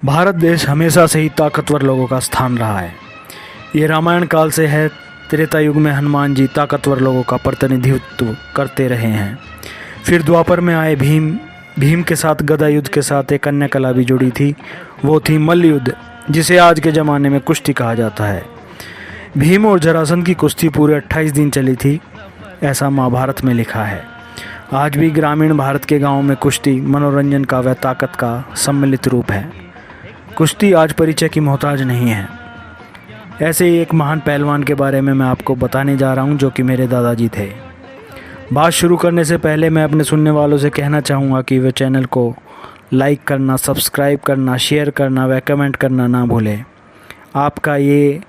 भारत देश हमेशा से ही ताकतवर लोगों का स्थान रहा है। ये रामायण काल से है। त्रेता युग में हनुमान जी ताकतवर लोगों का प्रतिनिधित्व करते रहे हैं। फिर द्वापर में आए भीम के साथ गदा युद्ध के साथ एक अन्य कला भी जुड़ी थी, वो थी मल्ल युद्ध, जिसे आज के ज़माने में कुश्ती कहा जाता है। भीम और जरासंध की कुश्ती पूरे 28 दिन चली थी, ऐसा महाभारत में लिखा है। आज भी ग्रामीण भारत के गांवों में कुश्ती मनोरंजन का व ताकत का सम्मिलित रूप है। कुश्ती आज परिचय की मोहताज नहीं है। ऐसे ही एक महान पहलवान के बारे में मैं आपको बताने जा रहा हूं, जो कि मेरे दादाजी थे। बात शुरू करने से पहले मैं अपने सुनने वालों से कहना चाहूँगा कि वे चैनल को लाइक करना, सब्सक्राइब करना, शेयर करना व कमेंट करना ना भूलें। आपका ये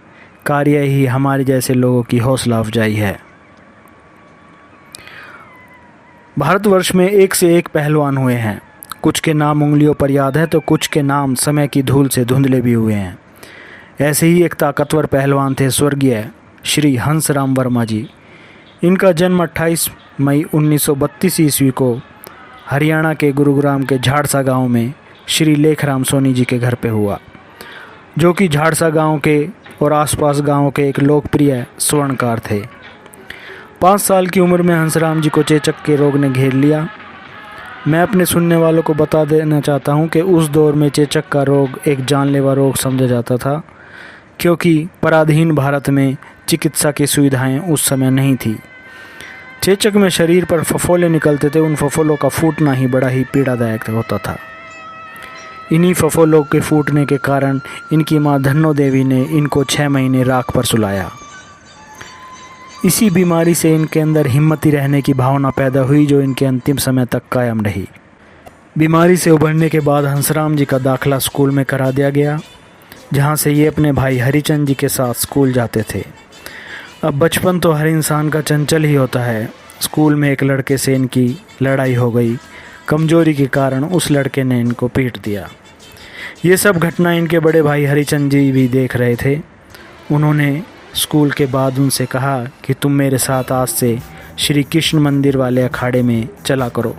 कार्य ही हमारे जैसे लोगों की हौसला अफजाई है। भारतवर्ष में एक से एक पहलवान हुए हैं। कुछ के नाम उंगलियों पर याद है तो कुछ के नाम समय की धूल से धुंधले भी हुए हैं। ऐसे ही एक ताकतवर पहलवान थे स्वर्गीय श्री हंसराम वर्मा जी। इनका जन्म 28 मई 1932 ईस्वी को हरियाणा के गुरुग्राम के झाड़सा गांव में श्री लेखराम सोनी जी के घर पे हुआ, जो कि झाड़सा गांव के और आसपास गांवों के एक लोकप्रिय स्वर्णकार थे। 5 साल की उम्र में हंसराम जी को चेचक के रोग ने घेर लिया। मैं अपने सुनने वालों को बता देना चाहता हूं कि उस दौर में चेचक का रोग एक जानलेवा रोग समझा जाता था, क्योंकि पराधीन भारत में चिकित्सा की सुविधाएं उस समय नहीं थी। चेचक में शरीर पर फफोले निकलते थे। उन फफोलों का फूटना ही बड़ा ही पीड़ादायक होता था। इन्हीं फफोलों के फूटने के कारण इनकी मां धन्नो देवी ने इनको 6 महीने राख पर सुलाया। इसी बीमारी से इनके अंदर हिम्मती रहने की भावना पैदा हुई, जो इनके अंतिम समय तक कायम रही। बीमारी से उभरने के बाद हंसराम जी का दाखिला स्कूल में करा दिया गया, जहां से ये अपने भाई हरिचंद जी के साथ स्कूल जाते थे। अब बचपन तो हर इंसान का चंचल ही होता है। स्कूल में एक लड़के से इनकी लड़ाई हो गई। कमजोरी के कारण उस लड़के ने इनको पीट दिया। ये सब घटना इनके बड़े भाई हरिचंद जी भी देख रहे थे। उन्होंने स्कूल के बाद उनसे कहा कि तुम मेरे साथ आज से श्री कृष्ण मंदिर वाले अखाड़े में चला करो।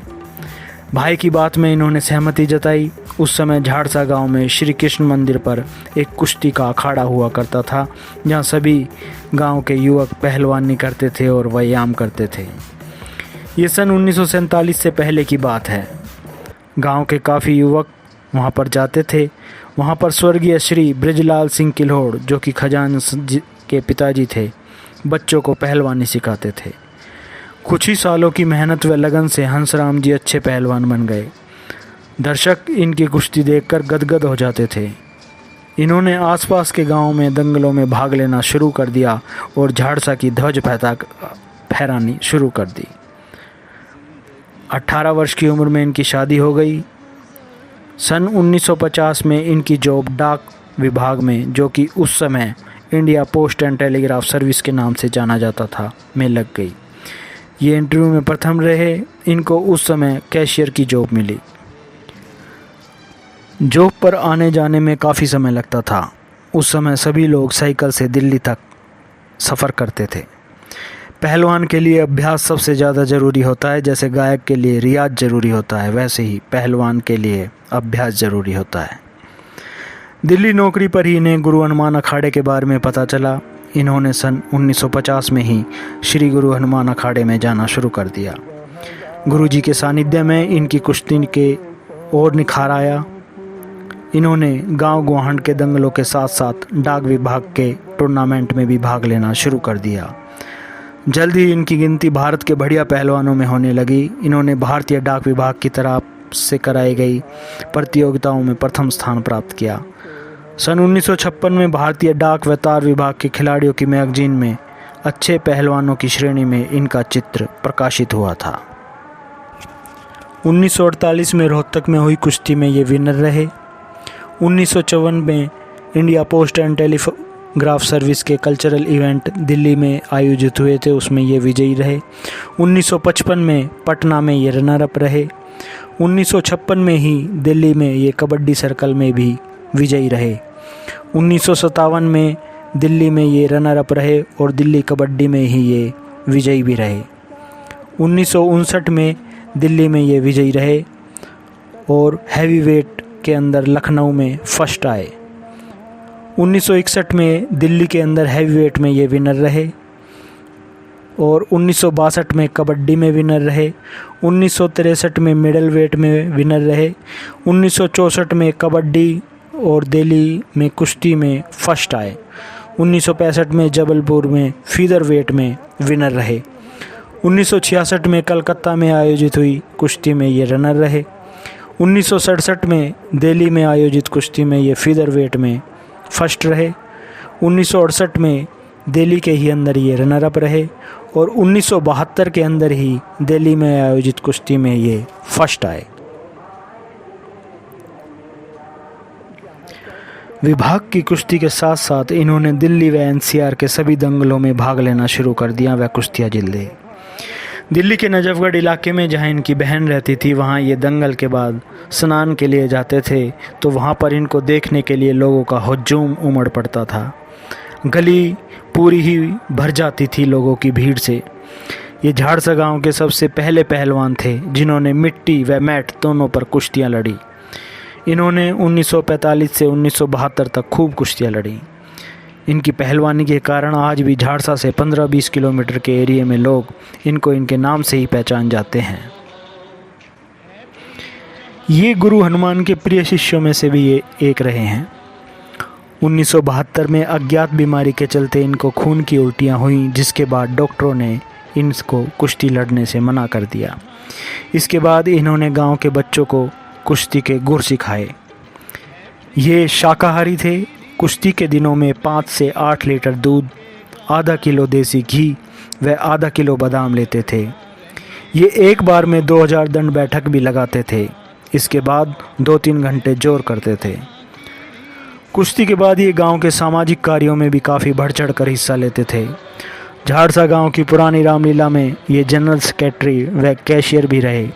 भाई की बात में इन्होंने सहमति जताई। उस समय झाड़सा गांव में श्री कृष्ण मंदिर पर एक कुश्ती का अखाड़ा हुआ करता था, जहां सभी गांव के युवक पहलवानी करते थे और व्यायाम करते थे। ये सन 1947 से पहले की बात है। गांव के काफ़ी युवक वहां पर जाते थे। वहां पर स्वर्गीय श्री बृजलाल सिंह किल्होड़, जो कि खजांची के पिताजी थे, बच्चों को पहलवानी सिखाते थे। कुछ ही सालों की मेहनत व लगन से हंसराम जी अच्छे पहलवान बन गए। दर्शक इनकी कुश्ती देखकर गदगद हो जाते थे। इन्होंने आसपास के गांवों में दंगलों में भाग लेना शुरू कर दिया और झाड़सा की ध्वज फहरानी शुरू कर दी। 18 वर्ष की उम्र में इनकी शादी हो गई। सन 1950 में इनकी जॉब डाक विभाग में, जो कि उस समय India post and telegraph service के नाम से जाना जाता था, में लग गई। ये इंटरव्यू में प्रथम रहे। इनको उस समय कैशियर की जॉब मिली। जॉब पर आने जाने में काफ़ी समय लगता था। उस समय सभी लोग साइकिल से दिल्ली तक सफ़र करते थे। पहलवान के लिए अभ्यास सबसे ज़्यादा ज़रूरी होता है। जैसे गायक के लिए रियाज ज़रूरी होता है, वैसे ही पहलवान के लिए अभ्यास ज़रूरी होता है। दिल्ली नौकरी पर ही इन्हें गुरु हनुमान अखाड़े के बारे में पता चला। इन्होंने सन 1950 में ही श्री गुरु हनुमान अखाड़े में जाना शुरू कर दिया। गुरुजी के सानिध्य में इनकी कुश्ती के और निखार आया। इन्होंने गांव गुआहट के दंगलों के साथ साथ डाक विभाग के टूर्नामेंट में भी भाग लेना शुरू कर दिया। जल्द ही इनकी गिनती भारत के बढ़िया पहलवानों में होने लगी। इन्होंने भारतीय डाक विभाग की तरफ से कराई गई प्रतियोगिताओं में प्रथम स्थान प्राप्त किया। सन 1956 में भारतीय डाक व तार विभाग के खिलाड़ियों की मैगजीन में अच्छे पहलवानों की श्रेणी में इनका चित्र प्रकाशित हुआ था। 1948 में रोहतक में हुई कुश्ती में ये विनर रहे। 1954 में India post and telegraph service के कल्चरल इवेंट दिल्ली में आयोजित हुए थे, उसमें ये विजयी रहे। 1955 में पटना में ये रनर अप रहे। 1956 में ही दिल्ली में ये कबड्डी सर्कल में भी विजयी रहे। 1957 में दिल्ली में ये रनर अप रहे और दिल्ली कबड्डी में ही ये विजयी भी रहे। 1959 में दिल्ली में ये विजयी रहे और हैवी वेट के अंदर लखनऊ में फर्स्ट आए। 1961 में दिल्ली के अंदर हैवीवेट में ये विनर रहे और 1962 में कबड्डी में विनर रहे। 1963 में मिडल वेट में विनर रहे। 1964 में कबड्डी और दिल्ली में कुश्ती में फर्स्ट आए। 1965 में जबलपुर में फीदर वेट में विनर रहे। 1966 में कलकत्ता में आयोजित हुई कुश्ती में ये रनर रहे। 1967 में दिल्ली में आयोजित कुश्ती में ये फीदर वेट में फर्स्ट रहे। 1968 में दिल्ली के ही अंदर ये रनर अप रहे और 1972 के अंदर ही दिल्ली में आयोजित कुश्ती में ये फर्स्ट आए। विभाग की कुश्ती के साथ साथ इन्होंने दिल्ली व एनसीआर के सभी दंगलों में भाग लेना शुरू कर दिया व कुश्तियाँ जीते। दिल्ली के नजफगढ़ इलाके में जहाँ इनकी बहन रहती थी, वहाँ ये दंगल के बाद स्नान के लिए जाते थे तो वहाँ पर इनको देखने के लिए लोगों का हुजूम उमड़ पड़ता था। गली पूरी ही भर जाती थी लोगों की भीड़ से। ये झाड़सा गांव के सबसे पहले पहलवान थे जिन्होंने मिट्टी व मैट दोनों पर कुश्तियाँ लड़ी। इन्होंने 1945 से 1972 तक खूब कुश्तियाँ लड़ी। इनकी पहलवानी के कारण आज भी झाड़सा से 15-20 किलोमीटर के एरिया में लोग इनको इनके नाम से ही पहचान जाते हैं। ये गुरु हनुमान के प्रिय शिष्यों में से भी ये एक रहे हैं। 1972 में अज्ञात बीमारी के चलते इनको खून की उल्टियाँ हुई, जिसके बाद डॉक्टरों ने इनको कुश्ती लड़ने से मना कर दिया। इसके बाद इन्होंने गांव के बच्चों को कुश्ती के गुर सिखाए। ये शाकाहारी थे। कुश्ती के दिनों में 5 से 8 लीटर दूध, आधा किलो देसी घी व आधा किलो बादाम लेते थे। ये एक बार में 2000 दंड बैठक भी लगाते थे। इसके बाद 2-3 घंटे जोर करते थे। कुश्ती के बाद ये गांव के सामाजिक कार्यों में भी काफ़ी बढ़ चढ़ कर हिस्सा लेते थे। झाड़सा गांव की पुरानी रामलीला में ये जनरल सेक्रेटरी व कैशियर भी रहे।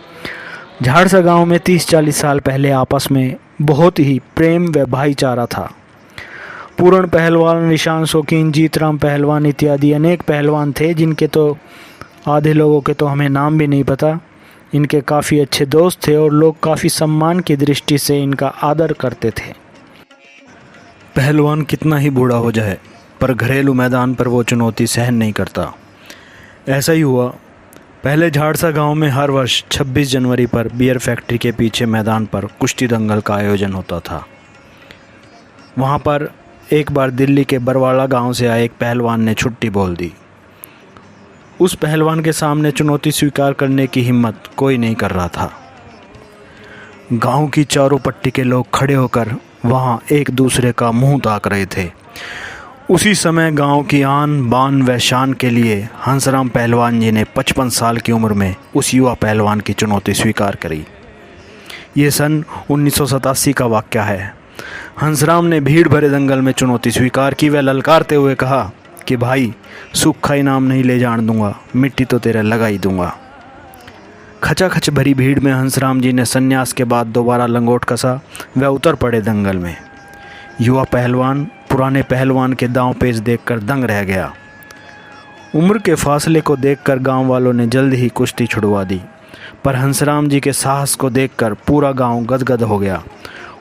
झाड़सा गांव में 30-40 साल पहले आपस में बहुत ही प्रेम व भाईचारा था। पूर्ण पहलवान, निशान शौकीन, जीतराम पहलवान इत्यादि अनेक पहलवान थे जिनके तो आधे लोगों के तो हमें नाम भी नहीं पता। इनके काफ़ी अच्छे दोस्त थे और लोग काफ़ी सम्मान की दृष्टि से इनका आदर करते थे। पहलवान कितना ही बूढ़ा हो जाए पर घरेलू मैदान पर वो चुनौती सहन नहीं करता। ऐसा ही हुआ। पहले झाड़सा गांव में हर वर्ष 26 जनवरी पर बियर फैक्ट्री के पीछे मैदान पर कुश्ती दंगल का आयोजन होता था। वहां पर एक बार दिल्ली के बरवाड़ा गांव से आए एक पहलवान ने छुट्टी बोल दी। उस पहलवान के सामने चुनौती स्वीकार करने की हिम्मत कोई नहीं कर रहा था। गांव की चारों पट्टी के लोग खड़े होकर वहां एक दूसरे का मुंह ताक रहे थे। उसी समय गांव की आन बान व शान के लिए हंसराम पहलवान जी ने 55 साल की उम्र में उस युवा पहलवान की चुनौती स्वीकार करी। ये सन 1987 का वाक़या है। हंसराम ने भीड़ भरे दंगल में चुनौती स्वीकार की व ललकारते हुए कहा कि भाई, सूखा इनाम नहीं ले जान दूंगा, मिट्टी तो तेरा लगा ही दूंगा। खचाखच भरी भीड़ में हंसराम जी ने संन्यास के बाद दोबारा लंगोट कसा व उतर पड़े दंगल में। युवा पहलवान पुराने पहलवान के दांव पेच देखकर दंग रह गया। उम्र के फासले को देखकर गांव वालों ने जल्द ही कुश्ती छुड़वा दी, पर हंसराम जी के साहस को देखकर पूरा गांव गदगद हो गया।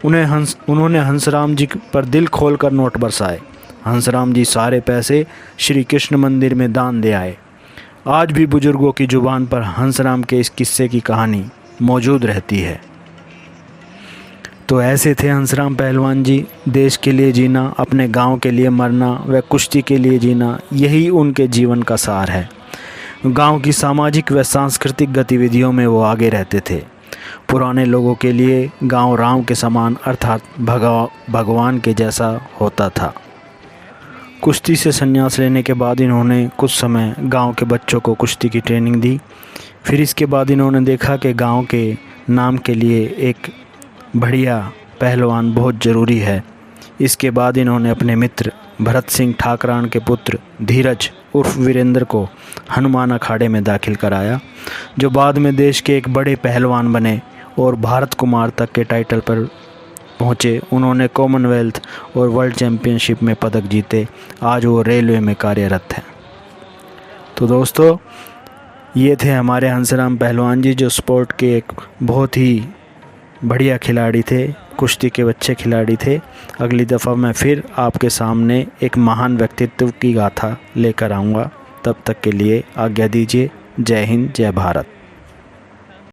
उन्होंने हंसराम जी पर दिल खोलकर नोट बरसाए। हंसराम जी सारे पैसे श्री कृष्ण मंदिर में दान दे आए। आज भी बुजुर्गों की जुबान पर हंसराम के इस किस्से की कहानी मौजूद रहती है। तो ऐसे थे हंसराम पहलवान जी। देश के लिए जीना, अपने गांव के लिए मरना व कुश्ती के लिए जीना, यही उनके जीवन का सार है। गांव की सामाजिक व सांस्कृतिक गतिविधियों में वो आगे रहते थे। पुराने लोगों के लिए गांव राम के समान अर्थात भगवान के जैसा होता था। कुश्ती से संन्यास लेने के बाद इन्होंने कुछ समय गांव के बच्चों को कुश्ती की ट्रेनिंग दी। फिर इसके बाद इन्होंने देखा कि गांव के नाम के लिए एक बढ़िया पहलवान बहुत ज़रूरी है। इसके बाद इन्होंने अपने मित्र भरत सिंह ठाकरान के पुत्र धीरज उर्फ वीरेंद्र को हनुमान अखाड़े में दाखिल कराया, जो बाद में देश के एक बड़े पहलवान बने और भारत कुमार तक के टाइटल पर पहुँचे। उन्होंने कॉमनवेल्थ और वर्ल्ड चैम्पियनशिप में पदक जीते। आज वो रेलवे में कार्यरत हैं। तो दोस्तों, ये थे हमारे हंसराम पहलवान जी, जो स्पोर्ट के एक बहुत ही बढ़िया खिलाड़ी थे, कुश्ती के अच्छे खिलाड़ी थे। अगली दफ़ा मैं फिर आपके सामने एक महान व्यक्तित्व की गाथा लेकर आऊँगा। तब तक के लिए आज्ञा दीजिए। जय हिंद, जय भारत।